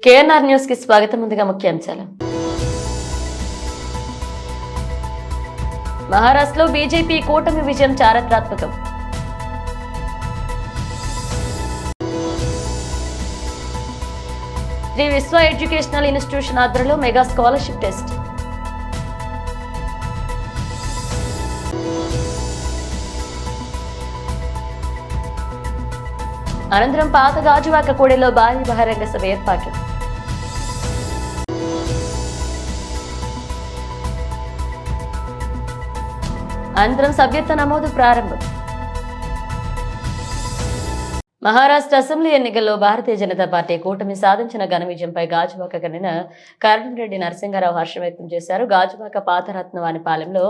KNR news కి స్వాగతం. ముందుగా ముఖ్యాంశాలు. మహారాష్ట్రలో బీజేపీ కూటమి విజయం చారిత్రాత్మకం. శ్రీ విశ్వ ఎడ్యుకేషనల్ ఇన్స్టిట్యూషన్ ఆధ్వర్యంలో మెగా స్కాలర్షిప్ టెస్ట్. అనంతరం పాత గాజువాక కూడలిలో భారీ బహిరంగ సభ ఏర్పాటు. అనంతరం సభ్యత్వ నమోదు ప్రారంభం. మహారాష్ట్ర అసెంబ్లీ ఎన్నికల్లో భారతీయ జనతా పార్టీ కూటమి సాధించిన ఘన విజయంపై గాజువాక కన్నిన కరణరెడ్డి నరసింహారావు హర్షం వ్యక్తం చేశారు. గాజువాక పాతరత్నవానిపాలెంలో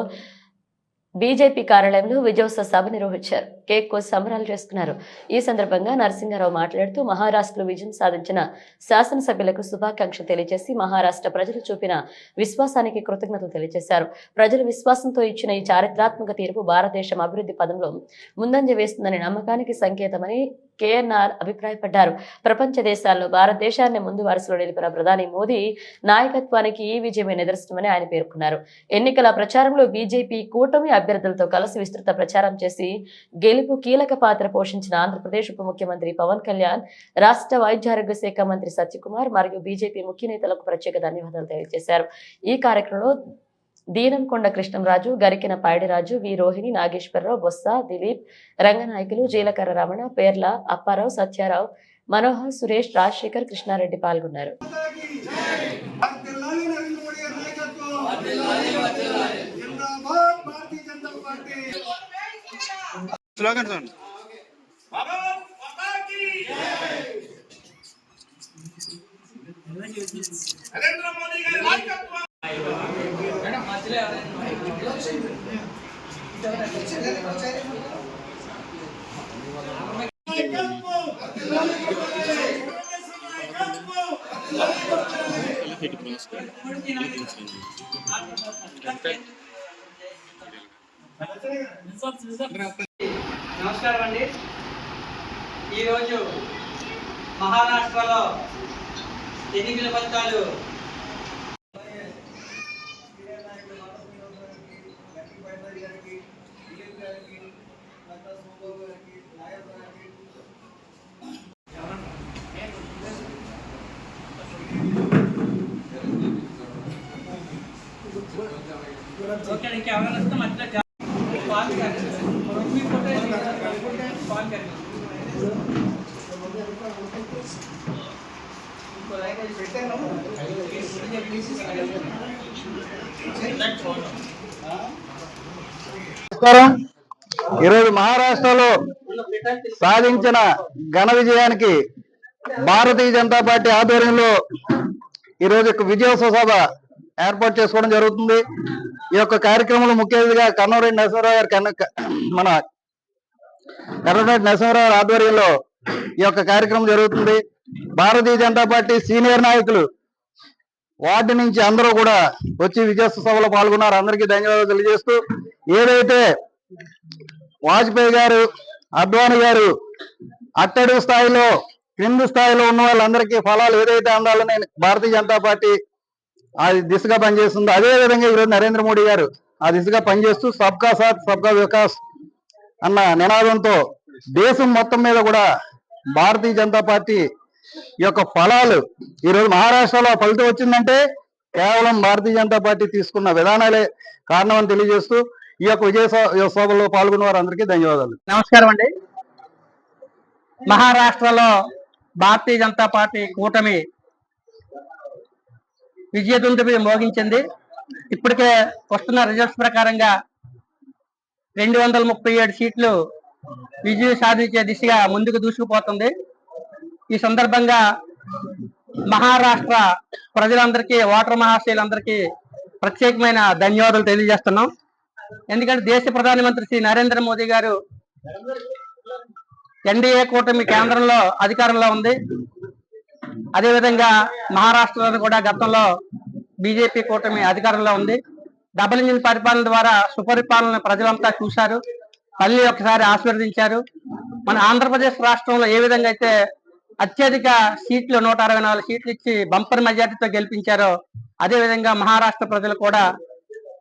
బీజేపీ కార్యాలయంలో విజయోత్సవ సభ నిర్వహించారు. కేక్ కోసి సంబరాలు చేసుకున్నారు. ఈ సందర్భంగా నరసింహారావు మాట్లాడుతూ మహారాష్ట్రలో విజయం సాధించిన శాసనసభ్యులకు శుభాకాంక్షలు తెలియజేసి మహారాష్ట్ర ప్రజలు చూపిన విశ్వాసానికి కృతజ్ఞతలు తెలియజేశారు. ప్రజల విశ్వాసంతో ఇచ్చిన ఈ చారిత్రాత్మక తీర్పు భారతదేశం అభివృద్ధి పదంలో ముందంజ వేస్తుందనే నమ్మకానికి సంకేతమని కేఎన్ఆర్ అభిప్రాయపడ్డారు. ప్రపంచ దేశాల్లో భారతదేశాన్ని ముందు వరుసలో నిలిపిన ప్రధాని మోదీ నాయకత్వానికి ఈ విజయమే నిదర్శనమని ఆయన పేర్కొన్నారు. ఎన్నికల ప్రచారంలో బీజేపీ కూటమి అభ్యర్థులతో కలిసి విస్తృత ప్రచారం చేసి గెలుపు కీలక పాత్ర పోషించిన ఆంధ్రప్రదేశ్ ఉప ముఖ్యమంత్రి పవన్ కళ్యాణ్, రాష్ట్ర వైద్యారోగ్య శాఖ మంత్రి సత్యకుమార్ మరియు బీజేపీ ముఖ్య నేతలకు ప్రత్యేక ధన్యవాదాలు తెలియజేశారు. ఈ కార్యక్రమంలో దీనంకొండ కృష్ణంరాజు, గరికిన పాయడిరాజు, వి రోహిణి, నాగేశ్వరరావు, బొత్స, దిలీప్, రంగనాయకులు, జీలకర్ర రమణ, పేర్ల అప్పారావు, సత్యారావు, మనోహర్, సురేష్, రాజశేఖర్, కృష్ణారెడ్డి పాల్గొన్నారు. నమస్కారం అండి. ఈరోజు మహారాష్ట్రలో ఎన్నికల ఫలితాలు ఇంకెవరైనా వస్తే మధ్యలో ఈరోజు మహారాష్ట్రలో సాధించిన ఘన విజయానికి భారతీయ జనతా పార్టీ ఆధ్వర్యంలో ఈరోజు విజయోత్సవ సభ ఏర్పాటు చేసుకోవడం జరుగుతుంది. ఈ యొక్క కార్యక్రమంలో ముఖ్య అతిథిగా కరణరెడ్డి నరసింహారావు ఆధ్వర్యంలో ఈ యొక్క కార్యక్రమం జరుగుతుంది. భారతీయ జనతా పార్టీ సీనియర్ నాయకులు వార్డు నుంచి అందరూ కూడా వచ్చి విజయోత్సవ సభలో పాల్గొన్నారు. అందరికీ ధన్యవాదాలు తెలియజేస్తూ, ఏదైతే వాజ్పేయి గారు, అద్వానీ గారు అట్టడుగు స్థాయిలో, క్రింది స్థాయిలో ఉన్న వాళ్ళందరికీ ఫలాలు ఏదైతే అందాలని భారతీయ జనతా పార్టీ ఆ దిశగా పనిచేస్తుందో, అదే విధంగా ఈరోజు నరేంద్ర మోడీ గారు ఆ దిశగా పనిచేస్తూ సబ్కా సాత్ సబ్కా వికాస్ అన్న నినాదంతో దేశం మొత్తం మీద కూడా భారతీయ జనతా పార్టీ యొక్క ఫలాలు ఈరోజు మహారాష్ట్రలో ఫలితం వచ్చిందంటే కేవలం భారతీయ జనతా పార్టీ తీసుకున్న విధానాలే కారణం అని తెలియజేస్తూ ఈ యొక్క విజయోత్సవంలో పాల్గొన్న వారందరికీ ధన్యవాదాలు. నమస్కారం అండి. మహారాష్ట్రలో భారతీయ జనతా పార్టీ కూటమి విజయదుందుబి మోగించింది. ఇప్పటికే వస్తున్న రిజల్ట్స్ ప్రకారంగా 237 సీట్లు విజయం సాధించే దిశగా ముందుకు దూసుకుపోతుంది. ఈ సందర్భంగా మహారాష్ట్ర ప్రజలందరికీ, ఓటర్ మహాశయులందరికీ ప్రత్యేకమైన ధన్యవాదాలు తెలియజేస్తున్నాం. ఎందుకంటే దేశ ప్రధానమంత్రి శ్రీ నరేంద్ర మోదీ గారు ఎన్డీఏ కూటమి కేంద్రంలో అధికారంలో ఉంది. అదేవిధంగా మహారాష్ట్రలో కూడా గతంలో బీజేపీ కూటమి అధికారంలో ఉంది. డబుల్ ఇంజిన్ పరిపాలన ద్వారా సుపరిపాలన ప్రజలంతా చూశారు, మళ్ళీ ఒకసారి ఆశీర్వదించారు. మన ఆంధ్రప్రదేశ్ రాష్ట్రంలో ఏ విధంగా అయితే అత్యధిక సీట్లు 164 సీట్లు ఇచ్చి బంపర్ మెజార్టీతో గెలిపించారో అదేవిధంగా మహారాష్ట్ర ప్రజలు కూడా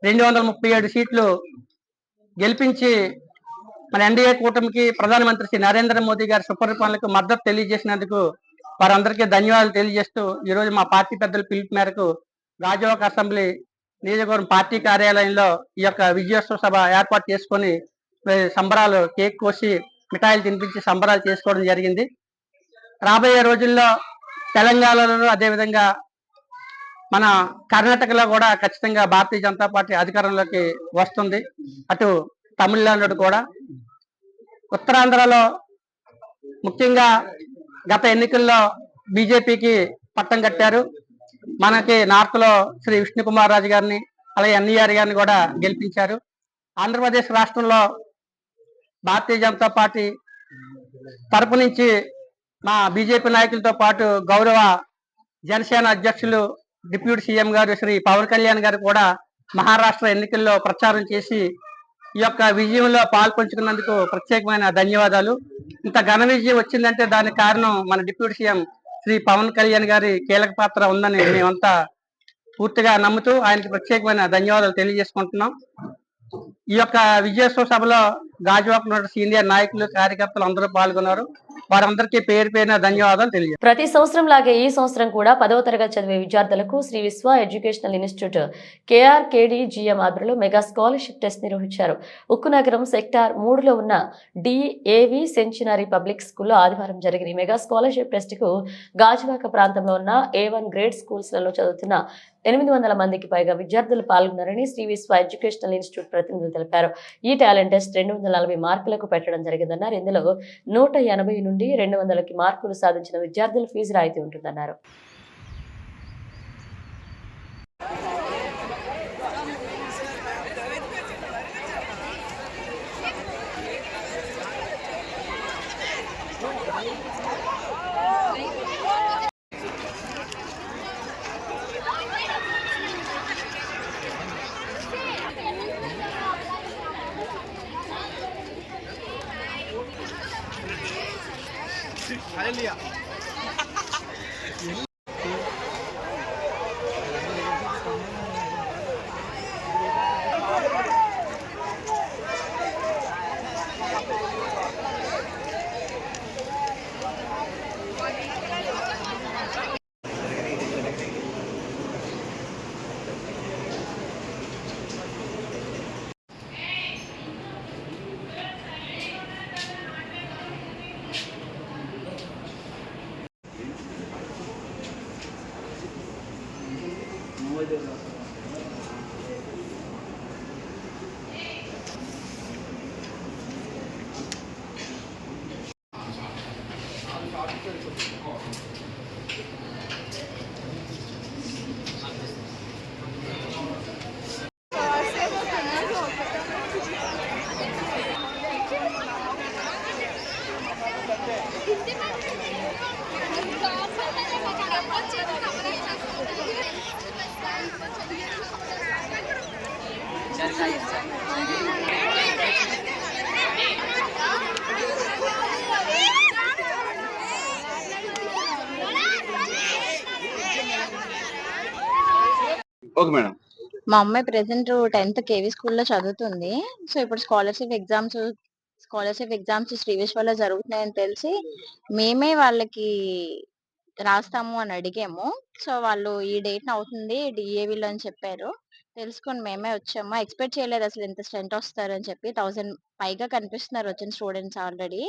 237 సీట్లు గెలిపించి మన ఎన్డీఏ కూటమికి ప్రధానమంత్రి శ్రీ నరేంద్ర మోదీ గారి సుపరిపాలనకు మద్దతు తెలియజేసినందుకు వారందరికీ ధన్యవాదాలు తెలియజేస్తూ ఈరోజు మా పార్టీ పెద్దల పిలుపు మేరకు గాజువాక అసెంబ్లీ నియోజకవర్గం పార్టీ కార్యాలయంలో ఈ యొక్క విజయోత్సవ సభ ఏర్పాటు చేసుకొని సంబరాలు కేక్ కోసి మిఠాయిలు తినిపించి సంబరాలు చేసుకోవడం జరిగింది. రాబోయే రోజుల్లో తెలంగాణలో అదేవిధంగా మన కర్ణాటకలో కూడా ఖచ్చితంగా భారతీయ జనతా పార్టీ అధికారంలోకి వస్తుంది. అటు తమిళనాడు కూడా, ఉత్తరాంధ్రలో ముఖ్యంగా గత ఎన్నికల్లో బీజేపీకి పట్టం కట్టారు. మనకి నార్త్ లో శ్రీ విష్ణుకుమార్ రాజు గారిని అలాగే ఎన్ఈఆర్ గారిని కూడా గెలిపించారు. ఆంధ్రప్రదేశ్ రాష్ట్రంలో భారతీయ జనతా పార్టీ తరపు నుంచి మా బీజేపీ నాయకులతో పాటు గౌరవ జనసేన అధ్యక్షులు డిప్యూటీ సీఎం గారు శ్రీ పవన్ కళ్యాణ్ గారు కూడా మహారాష్ట్ర ఎన్నికల్లో ప్రచారం చేసి ఈ యొక్క విజయంలో పాల్పంచుకున్నందుకు ప్రత్యేకమైన ధన్యవాదాలు. ఇంత ఘన విజయం వచ్చిందంటే దానికి కారణం మన డిప్యూటీ సీఎం శ్రీ పవన్ కళ్యాణ్ గారి కీలక పాత్ర ఉందని మేమంతా పూర్తిగా నమ్ముతూ ఆయనకి ప్రత్యేకమైన ధన్యవాదాలు తెలియజేసుకుంటున్నాం. ఈ యొక్క విజయోత్సవ సభలో గాజువాక సీనియర్ నాయకులు కార్యకర్తలు అందరూ పాల్గొన్నారు. వారందరికీ పేరు పేరున ధన్యవాదాలు తెలియజేస్తారు. ప్రతి సంవత్సరం లాగే ఈ సంవత్సరం కూడా 10వ తరగతి చదివే విద్యార్థులకు శ్రీ విశ్వ ఎడ్యుకేషనల్ ఇన్స్టిట్యూట్ KRKDGM ఆధ్వర్యంలో మెగా స్కాలర్షిప్ టెస్ట్ నిర్వహించారు. ఉక్కునగరం సెక్టార్ 3లో ఉన్న DAV సెంచినరీ పబ్లిక్ స్కూల్లో ఆదివారం జరిగిన ఈ మెగా స్కాలర్షిప్ టెస్ట్ కు గాజువాక ప్రాంతంలో ఉన్న A1 గ్రేడ్ స్కూల్స్లలో చదువుతున్న 800 మందికి పైగా విద్యార్థులు పాల్గొన్నారని శ్రీ విశ్వ ఎడ్యుకేషనల్ ఇన్స్టిట్యూట్ ప్రతినిధులు తెలిపారు. ఈ టాలెంట్ టెస్ట్ 240 మార్కులకు పెట్టడం జరిగిందన్నారు. ఇందులో 180 నుండి 200కి మార్కులు సాధించిన విద్యార్థులు ఫీజు రాయితీ ఉంటుందన్నారు. Okay madam. మా అమ్మాయి ప్రెసెంట్ 10th కేవీ స్కూల్లో చదువుతుంది. సో ఇప్పుడు స్కాలర్షిప్ ఎగ్జామ్స్ శ్రీ విశ్వలో జరుగుతున్నాయని తెలిసి మేమే వాళ్ళకి రాస్తాము అని అడిగాము. సో వాళ్ళు ఈ డేట్ అవుతుంది డిఏవిలో అని చెప్పారు. తెలుసుకొని మేమే వచ్చాము. ఎక్స్పెక్ట్ చేయలేదు అసలు ఇంత స్ట్రెంత్ వస్తారని చెప్పి. 1000 పైగా కనిపిస్తున్నారు వచ్చిన స్టూడెంట్స్ ఆల్రెడీ.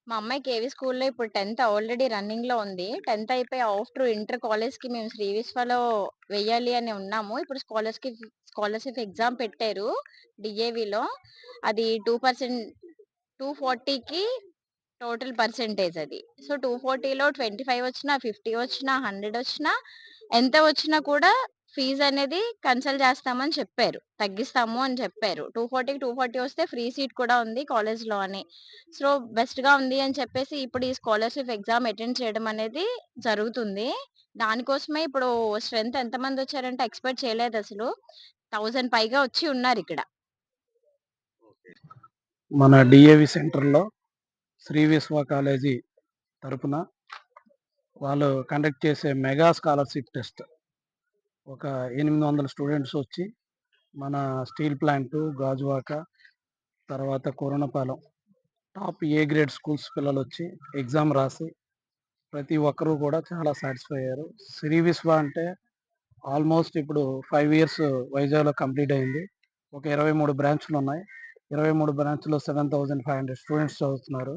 మా అమ్మాయి కేవీ స్కూల్లో ఇప్పుడు 10th ఆల్రెడీ రన్నింగ్ లో ఉంది. 10th అయిపోయి ఆఫ్టర్ ఇంటర్ కాలేజ్ కి మేము శ్రీ విశ్వలో వెయ్యాలి అని ఉన్నాము. ఇప్పుడు స్కాలర్షిప్ ఎగ్జామ్ పెట్టారు డిఏవిలో. అది 2% 240కి టోటల్ పర్సెంటేజ్ అది. సో 240లో 25 వచ్చినా 50 వచ్చినా 100 వచ్చినా ఎంత వచ్చినా కూడా ఫీజు అనేది కన్సల్ట్ చేస్తామని చెప్పారు. తగ్గిస్తాము అని చెప్పారు. 240కి 240 వస్తే ఫ్రీ సీట్ కూడా ఉంది కాలేజ్ లో అని. సో బెస్ట్ గా ఉంది అని చెప్పేసి ఇప్పుడు ఈ స్కాలర్షిప్ ఎగ్జామ్ అటెండ్ చేయడం అనేది జరుగుతుంది. దానికోసమే ఇప్పుడు స్ట్రెంత్ ఎంత మంది వచ్చారంటే ఎక్స్పెక్ట్ చేయలేదు అసలు. 1000 పైగా వచ్చి ఉన్నారు ఇక్కడ. మన డిఏవి సెంటర్లో శ్రీ విశ్వ కాలేజీ తరపున వాళ్ళు కండక్ట్ చేసే మెగా స్కాలర్షిప్ టెస్ట్ ఒక 800 స్టూడెంట్స్ వచ్చి మన స్టీల్ ప్లాంట్, గాజువాక, తర్వాత కోరణపాలెం టాప్ ఏ గ్రేడ్ స్కూల్స్ పిల్లలు వచ్చి ఎగ్జామ్ రాసి ప్రతి ఒక్కరూ కూడా చాలా సాటిస్ఫై అయ్యారు. శ్రీ విశ్వ అంటే ఆల్మోస్ట్ ఇప్పుడు 5 ఇయర్స్ వైజాగ్లో కంప్లీట్ అయింది. ఒక 23 బ్రాంచ్లు ఉన్నాయి. 23 బ్రాంచ్లో 7,500 స్టూడెంట్స్ చదువుతున్నారు.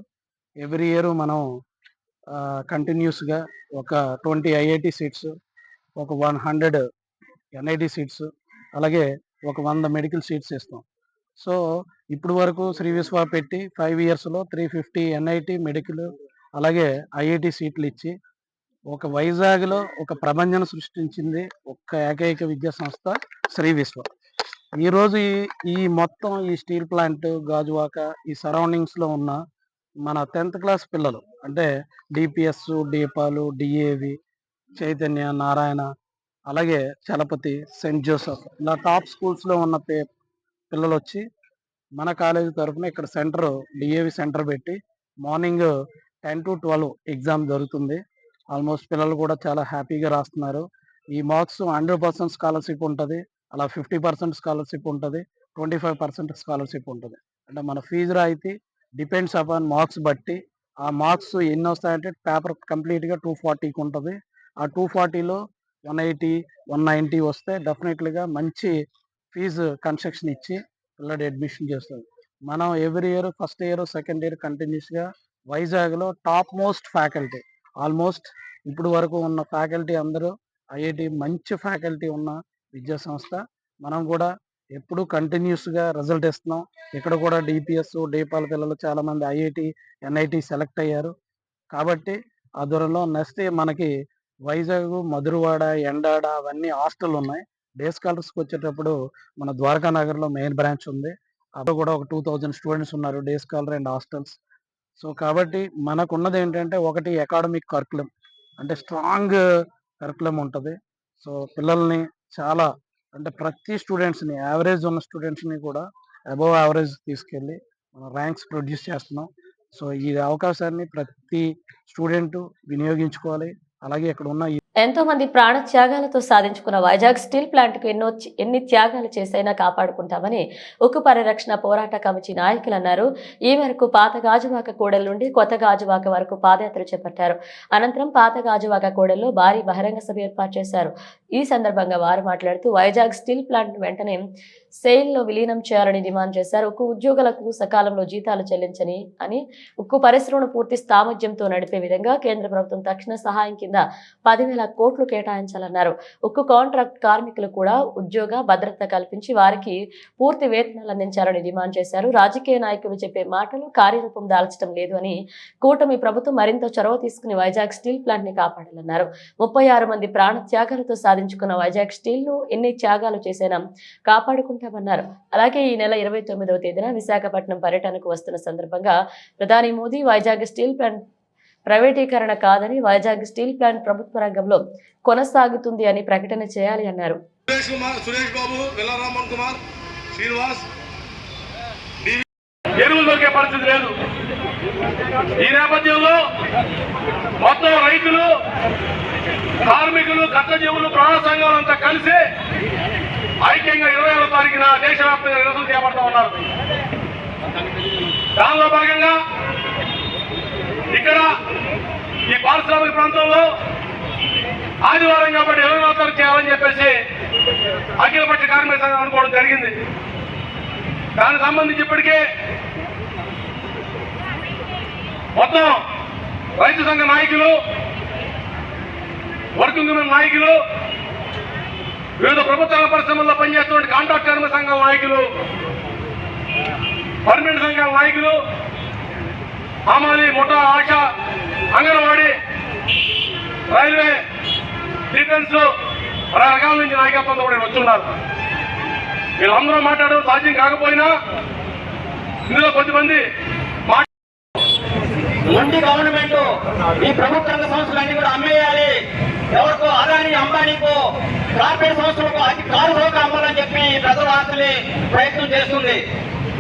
ఎవ్రీ ఇయర్ మనం కంటిన్యూస్గా ఒక 20 ఐఐటి సీట్స్, ఒక 100 ఎన్ఐటి సీట్స్, అలాగే ఒక 100 మెడికల్ సీట్స్ ఇస్తాం. సో ఇప్పుడు వరకు శ్రీ విశ్వ పెట్టి 5 ఇయర్స్లో 350 ఎన్ఐటి మెడికల్ అలాగే ఐఐటి సీట్లు ఇచ్చి ఒక వైజాగ్లో ఒక ప్రభంజన సృష్టించింది ఒక్క ఏకైక విద్యా సంస్థ శ్రీ విశ్వ. ఈరోజు ఈ మొత్తం ఈ స్టీల్ ప్లాంట్, గాజువాక ఈ సరౌండింగ్స్లో ఉన్న మన 10th క్లాస్ పిల్లలు అంటే డిపిఎస్, దీపాలు, డిఏవి, చైతన్య, నారాయణ, అలాగే చలపతి, సెయింట్ జోసెఫ్ ఇలా టాప్ స్కూల్స్లో ఉన్న పిల్లలు వచ్చి మన కాలేజీ తరఫున ఇక్కడ సెంటర్, డిఏవి సెంటర్ పెట్టి మార్నింగ్ 10 to 12 ఎగ్జామ్ జరుగుతుంది. ఆల్మోస్ట్ పిల్లలు కూడా చాలా హ్యాపీగా రాస్తున్నారు. ఈ మార్క్స్ 100% స్కాలర్షిప్ ఉంటుంది, అలా 50% స్కాలర్షిప్ ఉంటుంది, 25% స్కాలర్షిప్ ఉంటుంది. అంటే మన ఫీజు రాయితీ డిపెండ్స్ అపాన్ మార్క్స్ బట్టి. ఆ మార్క్స్ ఎన్ని వస్తాయంటే పేపర్ కంప్లీట్గా 240కి ఉంటుంది. ఆ 240లో 180, 190 వస్తే డెఫినెట్లీగా మంచి ఫీజు కన్సెషన్ ఇచ్చి పిల్లడు అడ్మిషన్ చేస్తుంది. మనం every year first year, second year కంటిన్యూస్గా వైజాగ్లో టాప్ మోస్ట్ ఫ్యాకల్టీ, ఆల్మోస్ట్ ఇప్పుడు వరకు ఉన్న ఫ్యాకల్టీ అందరూ ఐఐటి మంచి ఫ్యాకల్టీ ఉన్న విద్యా సంస్థ. మనం కూడా ఎప్పుడు కంటిన్యూస్గా రిజల్ట్ ఇస్తున్నాం. ఇక్కడ కూడా డిపిఎస్, డీపాల పిల్లలు చాలామంది ఐఐటి, ఎన్ఐటి సెలెక్ట్ అయ్యారు. కాబట్టి ఆ దూరంలో నెక్స్ట్ మనకి వైజాగ్, మధురవాడ, ఎండాడ అవన్నీ హాస్టల్ ఉన్నాయి. డే స్కాలర్స్కి వచ్చేటప్పుడు మన ద్వారకా నగర్లో మెయిన్ బ్రాంచ్ ఉంది. అక్కడ కూడా ఒక 2000 స్టూడెంట్స్ ఉన్నారు, day scholar and hostels. So కాబట్టి మనకున్నది ఏంటంటే ఒకటి అకాడమిక్ కరికులం, అంటే స్ట్రాంగ్ కరికులం ఉంటుంది. సో పిల్లల్ని చాలా అంటే ప్రతి స్టూడెంట్స్ని, యావరేజ్ ఉన్న స్టూడెంట్స్ని కూడా అబవ్ యావరేజ్ తీసుకెళ్ళి మనం ర్యాంక్స్ ప్రొడ్యూస్ చేస్తున్నాం. సో ఈ అవకాశాన్ని ప్రతి స్టూడెంట్ వినియోగించుకోవాలి. అలాగే ఇక్కడ ఉన్న ఎంతో మంది ప్రాణ త్యాగాలతో సాధించుకున్న వైజాగ్ స్టీల్ ప్లాంట్ కు ఎన్ని త్యాగాలు చేసైనా కాపాడుకుంటామని ఉక్కు పరిరక్షణ పోరాట కమిటీ నాయకులు అన్నారు. ఈ మేరకు పాత గాజువాక కూడలి నుండి కొత్త గాజువాక వరకు పాదయాత్ర చేపట్టారు. అనంతరం పాత గాజువాక కూడలిలో భారీ బహిరంగ సభ ఏర్పాటు చేశారు. ఈ సందర్భంగా వారు మాట్లాడుతూ వైజాగ్ స్టీల్ ప్లాంట్ వెంటనే సెయిల్లో విలీనం చేయాలని డిమాండ్ చేశారు. ఉక్కు ఉద్యోగులకు సకాలంలో జీతాలు చెల్లించని అని, ఉక్కు పరిశ్రమను పూర్తి సామర్థ్యంతో నడిపే విధంగా కేంద్ర ప్రభుత్వం తక్షణ సహాయం కింద 10,000 కోట్లు కేటాయించాలన్నారు. ఉక్కు కాంట్రాక్ట్ కార్మికులు కూడా ఉద్యోగ భద్రత కల్పించి వారికి పూర్తి వేతనాలు అందించాలని డిమాండ్ చేశారు. రాజకీయ నాయకులు చెప్పే మాటలు కార్యరూపం దాల్చడం లేదు అని, కూటమి ప్రభుత్వం మరింత చొరవ తీసుకుని వైజాగ్ స్టీల్ ప్లాంట్ ని కాపాడాలన్నారు. 36 మంది ప్రాణ త్యాగాలతో సాధించుకున్న వైజాగ్ స్టీల్ ను ఎన్ని త్యాగాలు చేసైనా కాపాడుకుంటామన్నారు. అలాగే ఈ నెల 29వ తేదీన విశాఖపట్నం పర్యటనకు వస్తున్న సందర్భంగా ప్రధాని మోదీ వైజాగ్ స్టీల్ ప్లాంట్ ప్రైవేటీకరణ కాదని, వైజాగ్ స్టీల్ ప్లాంట్ ప్రభుత్వ రంగంలో కొనసాగుతుంది అని ప్రకటన చేయాలి అన్నారు. సురేష్ బాబు, వెల్లరామన్ కుమార్, శ్రీనివాస్ ఎరువులు దొరికే పరిస్థితి లేదు. ఈ నేపథ్యంలో మొత్తం రైతులు, కార్మికులు, కష్టజీవులు, ప్రాణ సంఘాలంతా కలిసి ఐక్యంగా 27వ తారీఖున దేశవ్యాప్తంగా నిరసన చేపడతా ఉన్నారు. దానిలో భాగంగా ఇక్కడ ఈ పారిశ్రామిక ప్రాంతంలో ఆదివారం కాబట్టి 27వ తారీఖు చేయాలని చెప్పేసి అఖిలపక్ష కార్మిక సంఘం అనుకోవడం జరిగింది. దానికి సంబంధించి ఇప్పటికే మొత్తం రైతు సంఘ నాయకులు, వర్కింగ్ ఉమెన్ నాయకులు, వివిధ ప్రభుత్వ పరిశ్రమల్లో పనిచేస్తున్న కాంట్రాక్ట్ కార్మిక సంఘాల నాయకులు, పర్మనెంట్ సంఘాల నాయకులు, హమాలి, ముఠా, ఆశ, అంగన్వాడీ, రైల్వే, డిఫెన్స్ రకరకాల నుంచి నాయకత్వంతో కూడా వచ్చున్నారు. వీళ్ళందరూ మాట్లాడడం సాధ్యం కాకపోయినా ఇందులో కొద్దిమంది మొండి గవర్నమెంట్ ఈ ప్రభుత్వ రంగ సంస్థలన్నీ కూడా అమ్మేయాలి, ఎవరికో అదాని, అంబానీకో, కార్పొరేట్ సంస్థలకు అతి కారులోకి అమ్మాలని చెప్పి ప్రజల ఆస్తుల్ని ప్రయత్నం చేస్తుంది.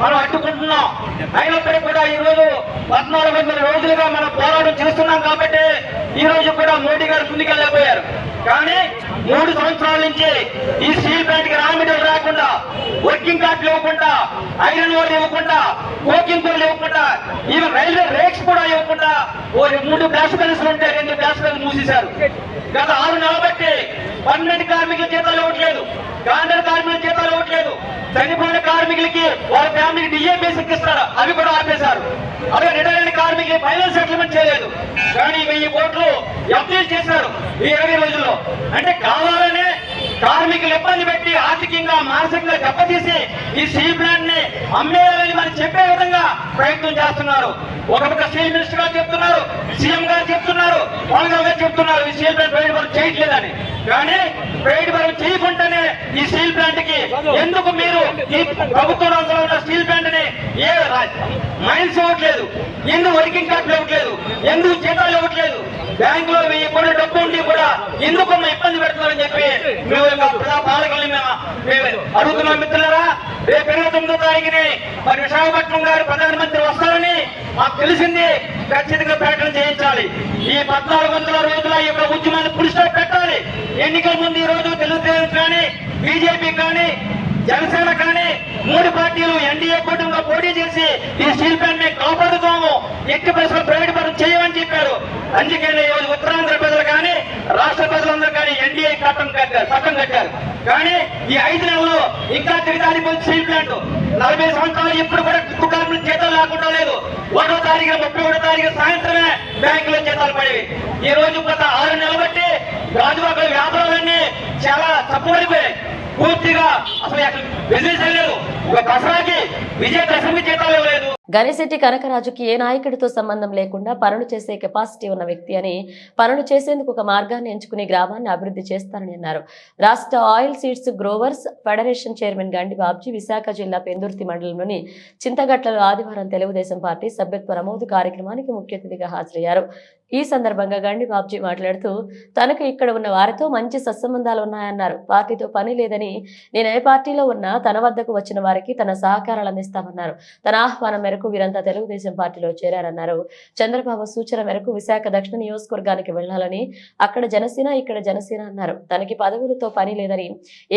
మనం అడ్డుకుంటున్నాం. అయినప్పటికీ కూడా ఈ రోజు 1400 రోజులుగా మనం పోరాటం చేస్తున్నాం కాబట్టి ఈ రోజు కూడా మోడీ గారు ముందుకెళ్ళకపోయారు. కానీ 3 సంవత్సరాల నుంచి ఈ స్టీల్ ప్లాంట్ కి రా మెటీరియల్ రాకుండా, వర్కింగ్ కార్డులు ఇవ్వకుండా, ఐరన్ ఓర్ ఇవ్వకుండా, కోకింగ్ కోర్లు ఇవ్వకుండా, ఈవెన్ రైల్వే రేక్స్ కూడా ఇవ్వకుండా 3 బ్లాస్ట్ ఫెన్స్లు ఉంటే 2 బ్లాస్ట్ ఫెన్స్ మూసేశారు. గత 6 నెలలు బట్టి పర్మనెంట్ కార్మికుల జీతాలు ఇవ్వట్లేదు, కాంట్రాక్ట్ కార్మికుల జీతాలు ఇవ్వట్లేదు, చనిపోయిన కార్మికులకి వాళ్ళ ఫ్యామిలీకి డిఏ బేసిక్ ఇస్తారు, అవి కూడా ఆపేశారు. అలాగే రిటైర్ అయిన కార్మికులు ఫైనల్ సెటిల్మెంట్ చేయలేదు. కానీ 1000 కోట్లు అప్పీల్ చేశారు ఈ 20 రోజుల్లో. అంటే కావాలనే కార్మికులు ఇబ్బంది పెట్టి ఆర్థికంగా మానసికంగా దెబ్బతీసి ఈ స్టీల్ ప్లాంట్ ని అమ్మేయాలని మనం చెప్పే విధంగా ప్రయత్నం చేస్తున్నారు. ఒక పక్క స్టీల్ మినిస్టర్ గారు చెప్తున్నారు, సీఎం గారు చెప్తున్నారు, పవన్ గారు చెప్తున్నారు ఈ స్టీల్ ప్లాంట్ ప్రైవేట్ పరం చేయట్లేదని. కానీ ప్రైవేట్ పరం చేయకుండానే ఈ స్టీల్ ప్లాంట్ కి ఎందుకు మీరు ఈ ప్రభుత్వ రంగంలో ఉన్న స్టీల్ ప్లాంట్ ని ఏ మైన్స్ ఇవ్వట్లేదు, ఎందుకు వర్కింగ్ కార్డులు ఇవ్వట్లేదు, ఎందుకు జీతాలు ఇవ్వట్లేదు, బ్యాంకులో 1000 కోట్ల డబ్బు ఉండి కూడా ఎందుకు ఇబ్బంది పెడుతున్నారని చెప్పి మేము ప్రజా పాలకుల్ని మేము అడుగుతున్నాం. మిత్రులారా, రేపు 29వ తారీఖుని మరి విశాఖపట్నం గారు ప్రధానమంత్రి వస్తారని మాకు తెలిసింది. ఖచ్చితంగా ప్రకటన చేయించాలి. ఈ 1400 రోజుల ఈ యొక్క ఉద్యమాన్ని పులి స్టాప్ పెట్టాలి. ఎన్నికల ముందు ఈ రోజు తెలుగుదేశం కానీ, బీజేపీ కానీ, జనసేన కానీ 3 పార్టీలు ఎన్డీఏ కూటమిగా పోటీ చేసి ఈ స్టీల్ ప్లాంట్ ని కాపాడుతాము, ఎట్టి పరిస్థితుల్లో ప్రైవేట్ పరం చేయమని చెప్పారు. అందుకే ఈ రోజు ఉత్తరాంధ్ర ప్రజలు కానీ, రాష్ట్ర ప్రజలందరూ కానీ ఎన్డీఏ పట్టం కట్టారు. కానీ ఈ 5 నెలల్లో ఇంకా తిరిగి స్టీల్ ప్లాంట్ 40 సంవత్సరాలు ఇప్పుడు కూడా కార్మికుల జీతాలు లేకుండా లేదు. 1వ తారీఖు 31వ తారీఖు సాయంత్రమే బ్యాంకులో జీతాలు పడేవి. ఈ రోజు గత 6 నెలలు బట్టి గాజువాక వ్యాపారాలన్నీ చాలా తప్పుపడిపోయాయి. పూర్తిగా అసలు బిజినెస్ లేదు. దసరాకి విజయదశమి జీతాలు ఇవ్వలేదు. గనిశెట్టి కనకరాజుకి ఏ నాయకుడితో సంబంధం లేకుండా పనులు చేసే కెపాసిటీ ఉన్న వ్యక్తి అని, పనులు చేసేందుకు ఒక మార్గాన్ని ఎంచుకుని గ్రామాన్ని అభివృద్ధి చేస్తారని అన్నారు. రాష్ట్ర oil seeds growers federation chairman గండి బాబ్జీ విశాఖ జిల్లా పెందుర్తి మండలంలోని చింతగట్లలో ఆదివారం తెలుగుదేశం పార్టీ సభ్యత్వ నమోదు కార్యక్రమానికి ముఖ్య అతిథిగా హాజరయ్యారు. ఈ సందర్భంగా గండి బాబ్జీ మాట్లాడుతూ తనకు ఇక్కడ ఉన్న వారితో మంచి సత్సంబంధాలు ఉన్నాయన్నారు. పార్టీతో పని లేదని, నేను ఏ పార్టీలో ఉన్నా తన వద్దకు వచ్చిన వారికి తన సహకారాలు అందిస్తామన్నారు. తన ఆహ్వానం మేరకు వీరంతా తెలుగుదేశం పార్టీలో చేరారన్నారు. చంద్రబాబు సూచన మేరకు విశాఖ దక్షిణ నియోజకవర్గానికి వెళ్లాలని, అక్కడ జనసేన ఇక్కడ జనసేన అన్నారు. తనకి పదవులతో పని లేదని,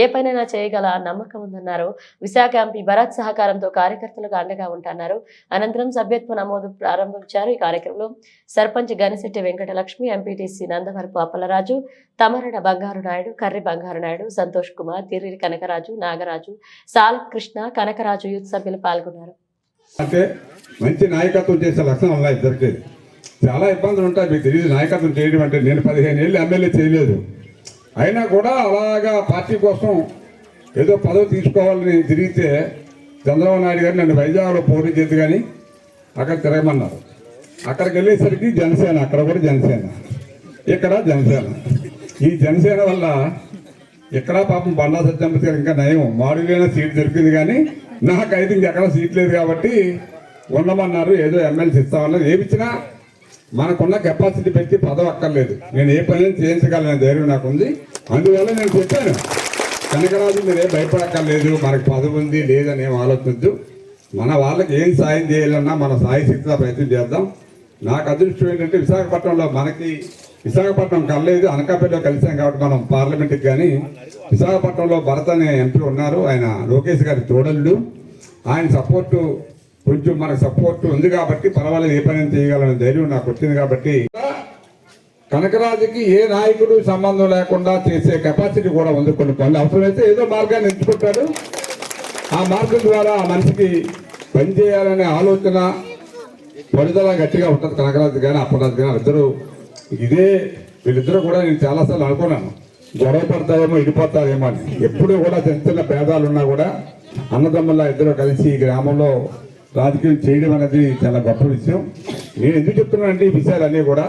ఏ పనైనా చేయగల నమ్మకం ఉందన్నారు. విశాఖ ఎంపీ భరత్ సహకారంతో కార్యకర్తలకు అండగా ఉంటారన్నారు. అనంతరం సభ్యత్వ నమోదు ప్రారంభించారు. ఈ కార్యక్రమంలో సర్పంచ్ గనిశెట్టి వెంకటలక్ష్మి, ఎంపీటీసీ నందవరపు అప్పలరాజు, తమరడ బంగారు నాయుడు, కర్రి బంగారు నాయుడు, సంతోష్ కుమార్, తిరిరి కనకరాజు, నాగరాజు, సాల్ కృష్ణ, కనకరాజు యూత్ సభ్యులు పాల్గొన్నారు. అంటే మంచి నాయకత్వం చేసే లక్షణం ఉన్నాయి ఇద్దరికి. చాలా ఇబ్బందులు ఉంటాయి, మీకు తెలియదు నాయకత్వం చేయడం అంటే. నేను 15 ఏళ్ళు ఎమ్మెల్యే చేయలేదు, అయినా కూడా అలాగా పార్టీ కోసం ఏదో పదవి తీసుకోవాలని తిరిగితే చంద్రబాబు నాయుడు గారు నన్ను వైజాగ్లో పోటీ చేసి కానీ అక్కడ తిరగమన్నారు. అక్కడికి వెళ్ళేసరికి జనసేన, అక్కడ కూడా జనసేన, ఇక్కడ జనసేన. ఈ జనసేన వల్ల ఇక్కడ పాపం బండా సత్యమూర్తి గారు ఇంకా నయం, మాడులైన సీట్ దొరికింది, కానీ నాకైతే ఇంకెక్కడ సీట్ లేదు కాబట్టి ఉండమన్నారు. ఏదో ఎమ్మెల్సీ ఇస్తామన్నారు. ఏమిచ్చినా మనకున్న కెపాసిటీ పెట్టి పదవి అక్కర్లేదు, నేను ఏ పని చేయించగలను ధైర్యం నాకుంది. అందువల్ల నేను చెప్పాను, కనకరాజు మీరే భయపడక్కర్లేదు, మనకు పదవి ఉంది లేదని ఏం ఆలోచించు, మన వాళ్ళకి ఏం సాయం చేయాలన్నా మన సాయి శక్తిగా ప్రయత్నం చేద్దాం. నాకు అదృష్టం ఏంటంటే విశాఖపట్నం కలలేదు, అనకాపల్లిలో కలిసాం కాబట్టి మనం పార్లమెంట్కి. కానీ విశాఖపట్నంలో భరత్ అనే ఎంపీ ఉన్నారు, ఆయన లోకేష్ గారి తోడళ్ళు, ఆయన సపోర్టు కొంచెం మనకు సపోర్ట్ ఉంది కాబట్టి పర్వాలేదు, ఏ పని చేయగలనే ధైర్యం నాకు వచ్చింది. కాబట్టి కనకరాజుకి ఏ నాయకుడు సంబంధం లేకుండా చేసే కెపాసిటీ కూడా ఉంది. కొన్ని పనులు అవసరమైతే ఏదో మార్గాన్ని ఎంచుకుంటాడు, ఆ మార్గం ద్వారా ఆ మనిషికి పనిచేయాలనే ఆలోచన పడుదల గట్టిగా ఉంటుంది. కనకరాజు కానీ అప్పరాజు కానీ వీళ్ళిద్దరూ కూడా నేను చాలాసార్లు అనుకున్నాను, గొడవ పడతారేమో ఇడిపోతారేమో అని. ఎప్పుడు కూడా చిన్న చిన్న భేదాలు ఉన్నా కూడా అన్నదమ్ముల ఇద్దరు కలిసి ఈ గ్రామంలో రాజకీయం చేయడం అనేది చాలా గొప్ప విషయం. నేను ఎందుకు చెప్తున్నానంటే ఈ విషయాలన్నీ కూడా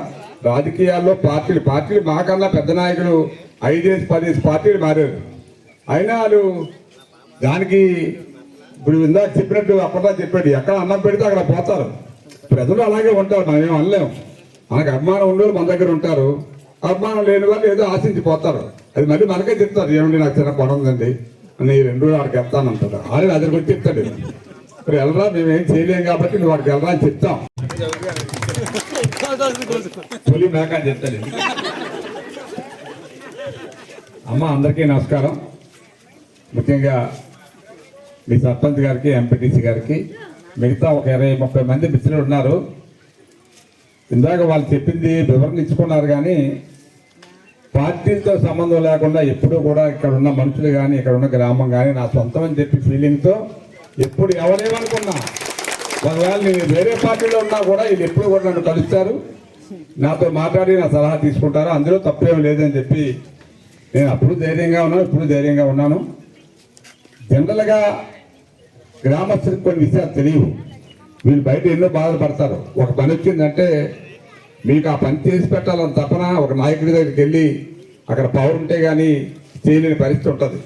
రాజకీయాల్లో పార్టీలు మాకన్నా పెద్ద నాయకులు 5-10 పార్టీలు మారారు, అయినా వాళ్ళు దానికి ఇప్పుడు ఇందాక చెప్పినట్టు అప్పట్లో చెప్పాడు, ఎక్కడ అన్నం పెడితే అక్కడ పోతారు. ప్రజలు అలాగే ఉంటారు, మనం ఏం అనలేము. మనకు అభిమానం ఉండేవాళ్ళు మన దగ్గర ఉంటారు, అభిమానం లేని వాళ్ళు ఏదో ఆశించిపోతారు. అది మళ్ళీ మనకే చెప్తారు, ఏమండి నాకు చిన్న పని ఉందండి, నేను 2 రోజులు ఆడికి వెళ్తానంటాడు, ఆడే అదరికి వచ్చి చెప్తాడు. ఇప్పుడు వెళ్ళరా మేమేం చేయలేం కాబట్టి నువ్వు వాడికి వెళ్ళరా అని చెప్తాం. పులి మేక అని చెప్తాను. అమ్మ అందరికీ నమస్కారం. ముఖ్యంగా మీ సర్పంచ్ గారికి, ఎంపీటీసీ గారికి, మిగతా ఒక 20-30 మంది మిత్రులు ఉన్నారు. ఇందాక వాళ్ళు చెప్పింది వివరణ ఇచ్చుకున్నారు, కానీ పార్టీలతో సంబంధం లేకుండా ఎప్పుడూ కూడా ఇక్కడ ఉన్న మనుషులు కానీ, ఇక్కడ ఉన్న గ్రామం కానీ నా సొంతం అని చెప్పి ఫీలింగ్తో ఎప్పుడు ఎవరేమనుకున్నా, ఒకవేళ నేను వేరే పార్టీలో ఉన్నా కూడా వీళ్ళు ఎప్పుడు కూడా నన్ను కలుస్తారు, నాతో మాట్లాడి నా సలహా తీసుకుంటారు. అందులో తప్పేం లేదని చెప్పి నేను అప్పుడు ధైర్యంగా ఉన్నాను, ఇప్పుడు ధైర్యంగా ఉన్నాను. జనరల్గా గ్రామస్తులకు కొన్ని విషయాలు తెలియవు. వీళ్ళు బయట ఎన్నో బాధలు పడతారు. ఒక పని వచ్చిందంటే మీకు ఆ పని చేసి పెట్టాలని తపన ఒక నాయకుడి దగ్గరికి వెళ్ళి అక్కడ పవర్ ఉంటే కానీ చేయలేని పరిస్థితి ఉంటుంది.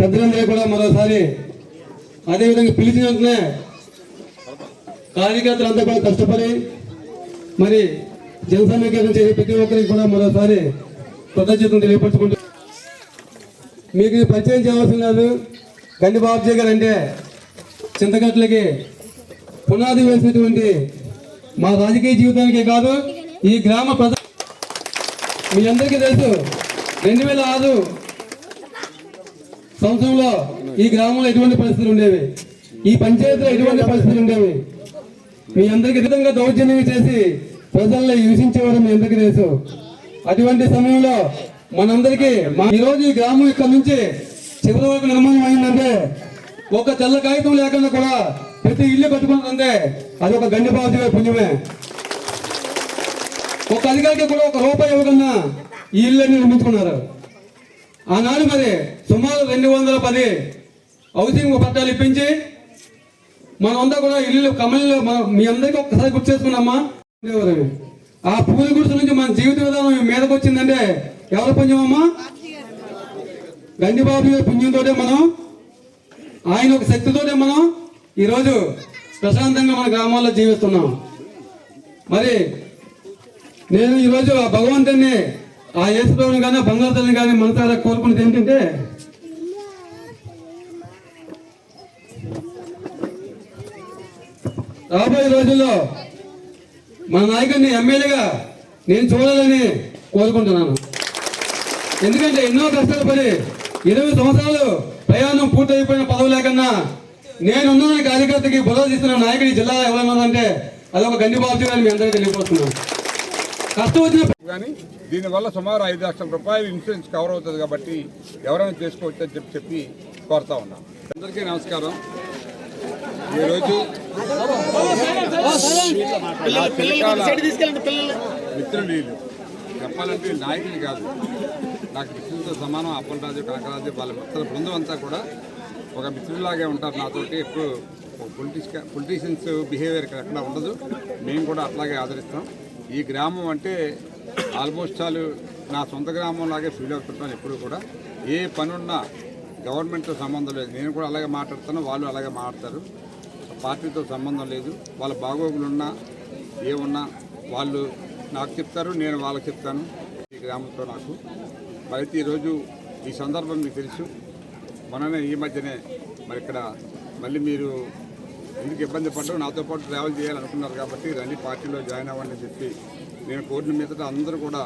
పెద్దలందరూ కూడా మరోసారి అదేవిధంగా పిలిచిన వెంటనే కార్యకర్తలంతా కూడా కష్టపడి మరి జనసమీకరణ చేసే ప్రతి ఒక్కరికి కూడా మరోసారి కృతజ్ఞతలు తెలియపరచుకుంటూ, మీకు పరిచయం చేయవలసిన లేదు. గండి బాబుజీ గారు అంటే చింతగట్లకి పునాది వేసినటువంటి మా రాజకీయ జీవితానికే కాదు, ఈ గ్రామ మీ అందరికీ తెలుసు 2006 సంవత్సరంలో ఈ గ్రామంలో ఎటువంటి పరిస్థితులు ఉండేవి, ఈ పంచాయతీలో ఎటువంటి పరిస్థితులు ఉండేవి. మీ అందరికీ విధంగా దౌర్జన్యం చేసి ప్రజల్లో హింసించేవారు మీ అందరికీ తెలుసు. అటువంటి సమయంలో మనందరికీ ఈరోజు ఈ గ్రామం ఇక్కడ నుంచి చివరి వరకు నిర్మాణం అయిందంటే ఒక తెల్ల కాగితం లేకుండా కూడా ప్రతి ఇల్లు కట్టుకుంటుందంటే అది ఒక గండి బాబు పుణ్యమే. ఒక అధికారికి కూడా ఒక రూపాయి ఇవ్వకుండా ఈ ఇళ్ళని నిర్మించుకున్నారు. ఆనాడు మరి సుమారు 210 హౌసింగ్ పట్టాలు ఇప్పించి మనమంతా కూడా ఇల్లు కమల్లో మీ అందరికీ ఒక్కసారి గుర్తు చేసుకున్నామా. ఆ పూల గుడిసె నుంచి మన జీవిత విధానం మీదకి వచ్చిందంటే ఎవరి పుణ్యమమ్మా? గండిబాబు గారి పుణ్యంతో మనం, ఆయన ఒక శక్తితోటే మనం ఈరోజు ప్రశాంతంగా మన గ్రామాల్లో జీవిస్తున్నాం. మరి నేను ఈరోజు ఆ భగవంతుని, ఆ యేసుప్రభుని కానీ, బంగారుతల్ని కానీ మనసారా కోరుకునేది ఏంటంటే, రాబోయే రోజుల్లో మన నాయకుడిని ఎమ్మెల్యేగా నేను చూడాలని కోరుకుంటున్నాను. ఎందుకంటే ఎన్నో కష్టాలు పడి 20 సంవత్సరాలు ప్రయాణం పూర్తయిపోయిన పదవి లేకన్నా నేనున్న కార్యకర్తకి బుర్ర తీస్తున్న నాయకుడి జిల్లా ఎవరైనా అదొక గండిబాబు గారిని మీ అందరికీ తెలియపోతున్నాను. కష్టం వచ్చిన కానీ దీనివల్ల సుమారు 5 లక్షల రూపాయలు ఇన్సూరెన్స్ కవర్ అవుతుంది కాబట్టి ఎవరైనా చేసుకోవచ్చు అని చెప్పి కోరుతా ఉన్నాం. అందరికీ నమస్కారం. ఈరోజు మిత్రులు చెప్పాలంటే నాయకులు కాదు, నాకు మిత్రులతో సమానం. అప్పలరాజు, కాకరాజు, వాళ్ళ మిత్రుల బృందం అంతా కూడా ఒక మిత్రులాగే ఉంటారు నాతోటి. ఎప్పుడు పొలిటీషియన్స్ బిహేవియర్ ఎక్కడ ఉండదు. మేము కూడా అట్లాగే ఆదరిస్తాం. ఈ గ్రామం అంటే ఆల్మోస్ట్ ఆల్ నా సొంత గ్రామం లాగే ఫీల్ అవుతుంటాను. ఎప్పుడు కూడా ఏ పనున్నా గవర్నమెంట్తో సంబంధం లేదు. నేను కూడా అలాగే మాట్లాడతాను, వాళ్ళు అలాగే మాట్లాడతారు. పార్టీతో సంబంధం లేదు. వాళ్ళ బాగోగులున్నా ఏమున్నా వాళ్ళు నాకు చెప్తారు, నేను వాళ్ళకి చెప్తాను. ఈ గ్రామంతో నాకు మరి ఈరోజు ఈ సందర్భం మీకు తెలుసు. మననే ఈ మధ్యనే మరి ఇక్కడ మళ్ళీ మీరు ఎందుకు ఇబ్బంది పడ్డారు, నాతో పాటు ట్రావెల్ చేయాలనుకున్నారు కాబట్టి రండి పార్టీలో జాయిన్ అవ్వండి అని చెప్పి నేను కోరిన మీదట అందరూ కూడా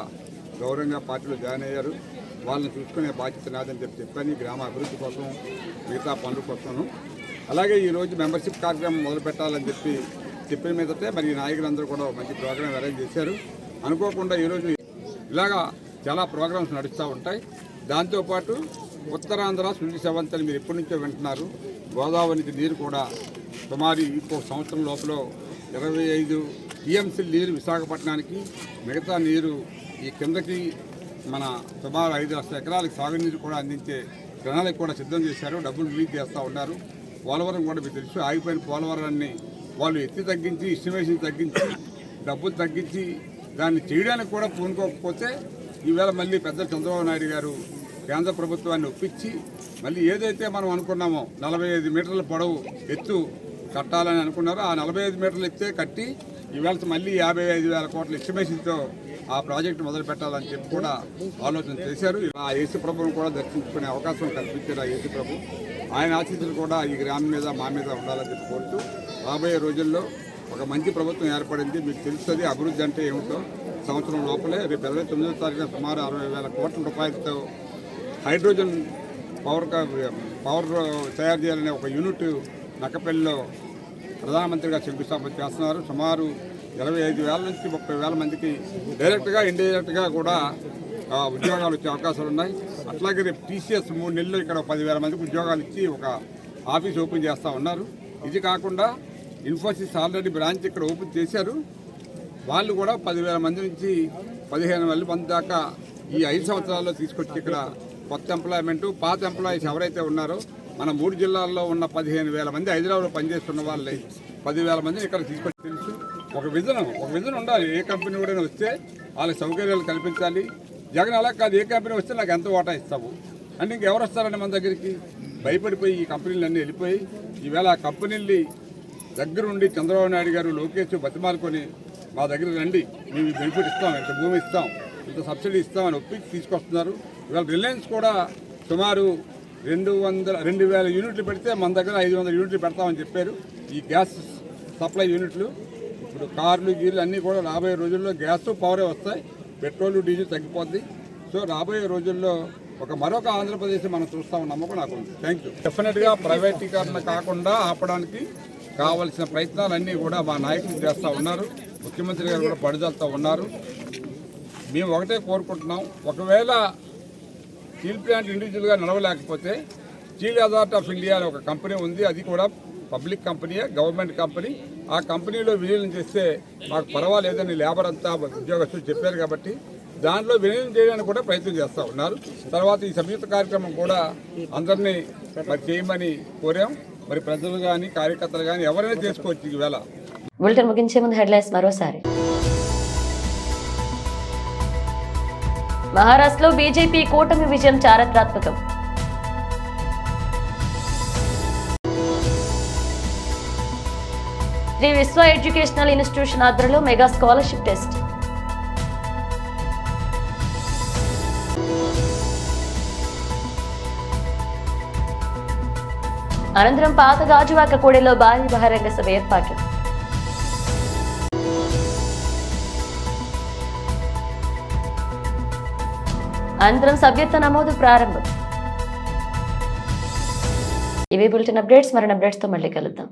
గౌరవంగా పార్టీలో జాయిన్ అయ్యారు. వాళ్ళని చూసుకునే బాధ్యత నాదని చెప్పాను. ఈ గ్రామ అభివృద్ధి కోసం, మిగతా పనుల కోసము. అలాగే ఈరోజు మెంబర్షిప్ కార్యక్రమం మొదలు పెట్టాలని చెప్పిన మీదటే మరి ఈ నాయకులందరూ కూడా మంచి ప్రోగ్రాం అరేంజ్ చేశారు. అనుకోకుండా ఈరోజు ఇలాగా చాలా ప్రోగ్రామ్స్ నడుస్తూ ఉంటాయి. దాంతోపాటు ఉత్తరాంధ్ర శుద్ధి సెవంతని మీరు ఎప్పటి నుంచో వింటున్నారు. గోదావరికి నీరు కూడా సుమారు ఇంకో సంవత్సరం లోపల 25 టీఎంసీ నీరు విశాఖపట్నానికి, మిగతా నీరు ఈ కిందకి మన సుమారు 5 లక్షల ఎకరాలకు సాగునీరు కూడా అందించే ప్రణాళిక కూడా సిద్ధం చేశారు. డబ్బులు రిలీజ్ చేస్తూ ఉన్నారు. పోలవరం కూడా మీకు తెలుసు, ఆగిపోయిన పోలవరాన్ని వాళ్ళు ఎత్తి తగ్గించి, ఎస్టిమేషన్ తగ్గించి, డబ్బులు తగ్గించి దాన్ని చేయడానికి కూడా పూనుకోకపోతే ఈవేళ మళ్ళీ పెద్ద చంద్రబాబు నాయుడు గారు కేంద్ర ప్రభుత్వాన్ని ఒప్పించి మళ్ళీ ఏదైతే మనం అనుకున్నామో 45 మీటర్ల పొడవు ఎత్తు కట్టాలని అనుకున్నారో ఆ 45 మీటర్లు ఎత్తే కట్టి ఈవేళ మళ్ళీ 55,000 కోట్ల ఎస్టిమేషన్తో ఆ ప్రాజెక్టు మొదలు పెట్టాలని చెప్పి కూడా ఆలోచన చేశారు. ఆ యేసు ప్రభువును కూడా దర్శించుకునే అవకాశం కల్పించారు ఆ యేసు ప్రభు. ఆయన ఆశీస్సులు కూడా ఈ గ్రామం మీద మా మీద ఉండాలని చెప్పి కోరుతూ రాబోయే రోజుల్లో ఒక మంచి ప్రభుత్వం ఏర్పడింది. మీకు తెలుస్తుంది అభివృద్ధి అంటే ఏమిటో. సంవత్సరం లోపలే రేపు 29వ తారీఖున సుమారు 60,000 కోట్ల రూపాయలతో హైడ్రోజన్ పవర్ తయారు చేయాలనే ఒక యూనిట్ నక్కపల్లిలో ప్రధానమంత్రిగా శంకుస్థాపన చేస్తున్నారు. సుమారు 25,000 నుంచి 30,000 మందికి డైరెక్ట్గా ఇండైరెక్ట్గా కూడా ఉద్యోగాలు వచ్చే అవకాశాలు ఉన్నాయి. అట్లాగే రేపు టీసీఎస్ 3 నెలలు ఇక్కడ 10,000 మందికి ఉద్యోగాలు ఇచ్చి ఒక ఆఫీస్ ఓపెన్ చేస్తూ ఉన్నారు. ఇది కాకుండా ఇన్ఫోసిస్ ఆల్రెడీ బ్రాంచ్ ఇక్కడ ఓపెన్ చేశారు. వాళ్ళు కూడా 10,000 మంది నుంచి 15,000 మంది దాకా ఈ 5 సంవత్సరాల్లో తీసుకొచ్చి ఇక్కడ కొత్త ఎంప్లాయ్మెంటు, పాత ఎంప్లాయీస్ ఎవరైతే ఉన్నారో మన 3 జిల్లాల్లో ఉన్న 15,000 మంది హైదరాబాద్లో పనిచేస్తున్న వాళ్ళే 10,000 మందిని ఇక్కడ తీసుకొచ్చి తెలుసు. ఒక విజన్ ఉండాలి. ఏ కంపెనీ కూడా వస్తే వాళ్ళకి సౌకర్యాలు కల్పించాలి. జగన్ అలా కాదు, ఏ కంపెనీ వస్తే నాకు ఎంత వాటా ఇస్తావు అంటే ఇంకెవరు వస్తారని మన దగ్గరికి భయపడిపోయి ఈ కంపెనీలన్నీ వెళ్ళిపోయి ఈవేళ ఆ కంపెనీల్ని దగ్గరుండి చంద్రబాబు నాయుడు గారు లోకేష్ బతిమాలుకొని మా దగ్గర రండి, మేము బెనిఫిట్ ఇస్తాం, ఇంత భూమి ఇస్తాం, ఇంత సబ్సిడీ ఇస్తామని ఒప్పించి తీసుకొస్తున్నారు. ఇవాళ రిలయన్స్ కూడా సుమారు 2,000 యూనిట్లు పెడితే మన దగ్గర 500 యూనిట్లు పెడతామని చెప్పారు. ఈ గ్యాస్ సప్లై యూనిట్లు ఇప్పుడు కార్లు గీర్లు అన్నీ కూడా రాబోయే రోజుల్లో గ్యాస్ పవరే వస్తాయి, పెట్రోల్ డీజిల్ తగ్గిపోద్ది. సో రాబోయే రోజుల్లో మరొక ఆంధ్రప్రదేశ్ మనం చూస్తామని నమ్మకం నాకు ఉంది. Thank you. డెఫినెట్గా ప్రైవేటీకరణ కాకుండా ఆపడానికి కావలసిన ప్రయత్నాలన్నీ కూడా మా నాయకులు చేస్తూ ఉన్నారు. ముఖ్యమంత్రి గారు కూడా పడుదలతో ఉన్నారు. మేము ఒకటే కోరుకుంటున్నాం, ఒకవేళ స్టీల్ ప్లాంట్ ఇండివిజువల్గా నడవలేకపోతే స్టీల్ అథారిటీ ఆఫ్ ఇండియా అనే ఒక కంపెనీ ఉంది. అది కూడా పబ్లిక్ కంపెనీయే, గవర్నమెంట్ కంపెనీ. ఆ కంపెనీలో విలీనం చేస్తే మాకు పర్వాలేదని లేబర్ అంతా ఉద్యోగస్తులు చెప్పారు కాబట్టి దాంట్లో విలీనం చేయడానికి కూడా ప్రయత్నం చేస్తూ ఉన్నారు. తర్వాత ఈ సంయుక్త కార్యక్రమం కూడా అందరినీ చేయమని కోరాం. మరి ప్రజలు కానీ కార్యకర్తలు కానీ ఎవరైనా చేసుకోవచ్చు. ఈవేళ బులెటిన్ ముగించే ముందు హెడ్లైన్స్ మరోసారి. మహారాష్ట్రలో బీజేపీ కూటమి విజయం చారిత్రాత్మకం. శ్రీ విశ్వ ఎడ్యుకేషనల్ ఇన్స్టిట్యూషన్ ఆధ్వర్యంలో మెగా స్కాలర్షిప్ టెస్ట్. అనంతరం పాత గాజువాక కూడలిలో భారీ బహిరంగ సభ ఏర్పాట్లు. అనంతరం సభ్యత్వ నమోదు ప్రారంభం. ఇవే బులెటిన్ అప్డేట్స్. మరిన్ని అప్డేట్స్ తో మళ్ళీ కలుద్దాం.